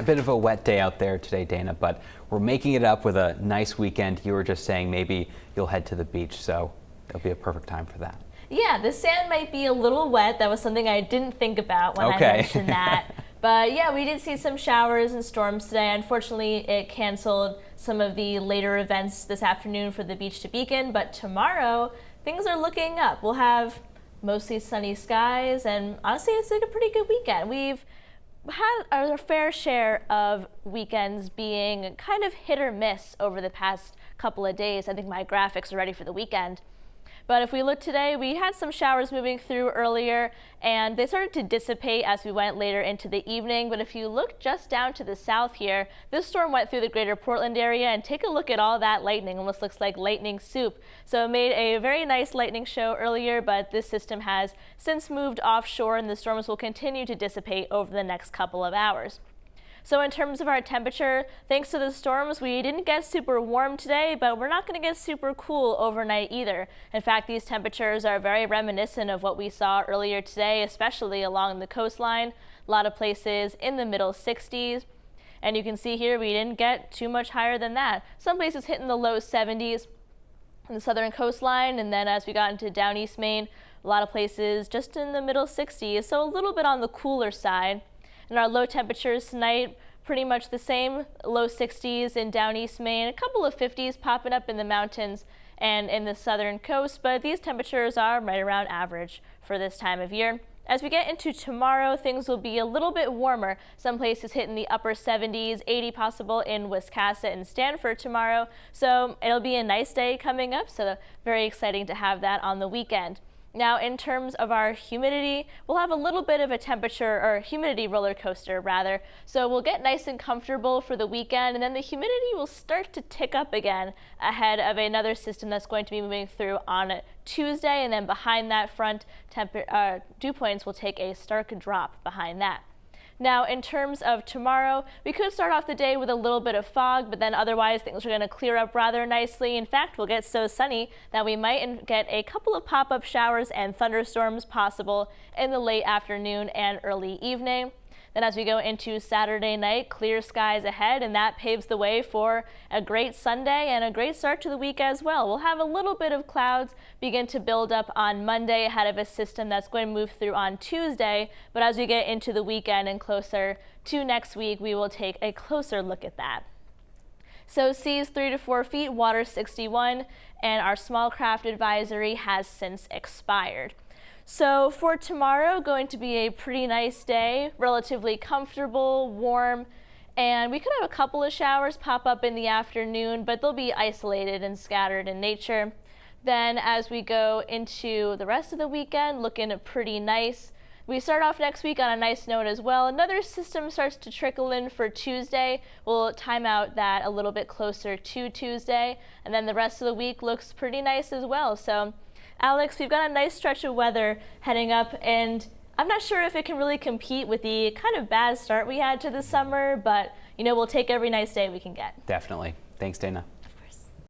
bit of a wet day out there today, Dana, but we're making it up with a nice weekend. You were just saying maybe you'll head to the beach, so it'll be a perfect time for that. Yeah, the sand might be a little wet. That was something I didn't think about when I mentioned that. But yeah, we did see some showers and storms today. Unfortunately, it canceled some of the later events this afternoon for the beach to Beacon, but tomorrow things are looking up. We'll have mostly sunny skies, and honestly, it's like a pretty good weekend. We've had our fair share of weekends being kind of hit or miss over the past couple of days. I think my graphics are ready for the weekend. But if we look today, we had some showers moving through earlier, and they started to dissipate as we went later into the evening. But if you look just down to the south here, this storm went through the greater Portland area, and take a look at all that lightning. Almost looks like lightning soup. So it made a very nice lightning show earlier, but this system has since moved offshore, and the storms will continue to dissipate over the next couple of hours. So in terms of our temperature, thanks to the storms, we didn't get super warm today, but we're not going to get super cool overnight either. In fact, these temperatures are very reminiscent of what we saw earlier today, especially along the coastline. A lot of places in the middle 60s. And you can see here we didn't get too much higher than that. Some places hitting the low 70s on the southern coastline, and then as we got into down East Maine, a lot of places just in the middle 60s, so a little bit on the cooler side. And our low temperatures tonight, pretty much the same, low 60s in down East Maine, a couple of 50s popping up in the mountains and in the southern coast, but these temperatures are right around average for this time of year. As we get into tomorrow, things will be a little bit warmer. Some places hitting the upper 70s, 80 possible in Wiscasset and Stanford tomorrow. So it'll be a nice day coming up, so very exciting to have that on the weekend. Now, in terms of our humidity, we'll have a little bit of a temperature or humidity roller coaster rather. So we'll get nice and comfortable for the weekend, and then the humidity will start to tick up again ahead of another system that's going to be moving through on Tuesday. And then behind that front, dew points will take a stark drop behind that. Now, in terms of tomorrow, we could start off the day with a little bit of fog, but then otherwise things are going to clear up rather nicely. In fact, we'll get so sunny that we might get a couple of pop-up showers and thunderstorms possible in the late afternoon and early evening. Then as we go into Saturday night, clear skies ahead, and that paves the way for a great Sunday and a great start to the week as well. We'll have a little bit of clouds begin to build up on Monday ahead of a system that's going to move through on Tuesday, but as we get into the weekend and closer to next week, we will take a closer look at that. So seas 3 to 4 feet, water 61, and our small craft advisory has since expired. So for tomorrow, going to be a pretty nice day, relatively comfortable, warm, and we could have a couple of showers pop up in the afternoon, but they'll be isolated and scattered in nature. Then as we go into the rest of the weekend, looking pretty nice. We start off next week on a nice note as well. Another system starts to trickle in for Tuesday. We'll time out that a little bit closer to Tuesday, and then the rest of the week looks pretty nice as well. So Alex, we've got a nice stretch of weather heading up, and I'm not sure if it can really compete with the kind of bad start we had to the summer, but you know, we'll take every nice day we can get. Definitely. Thanks, Dana.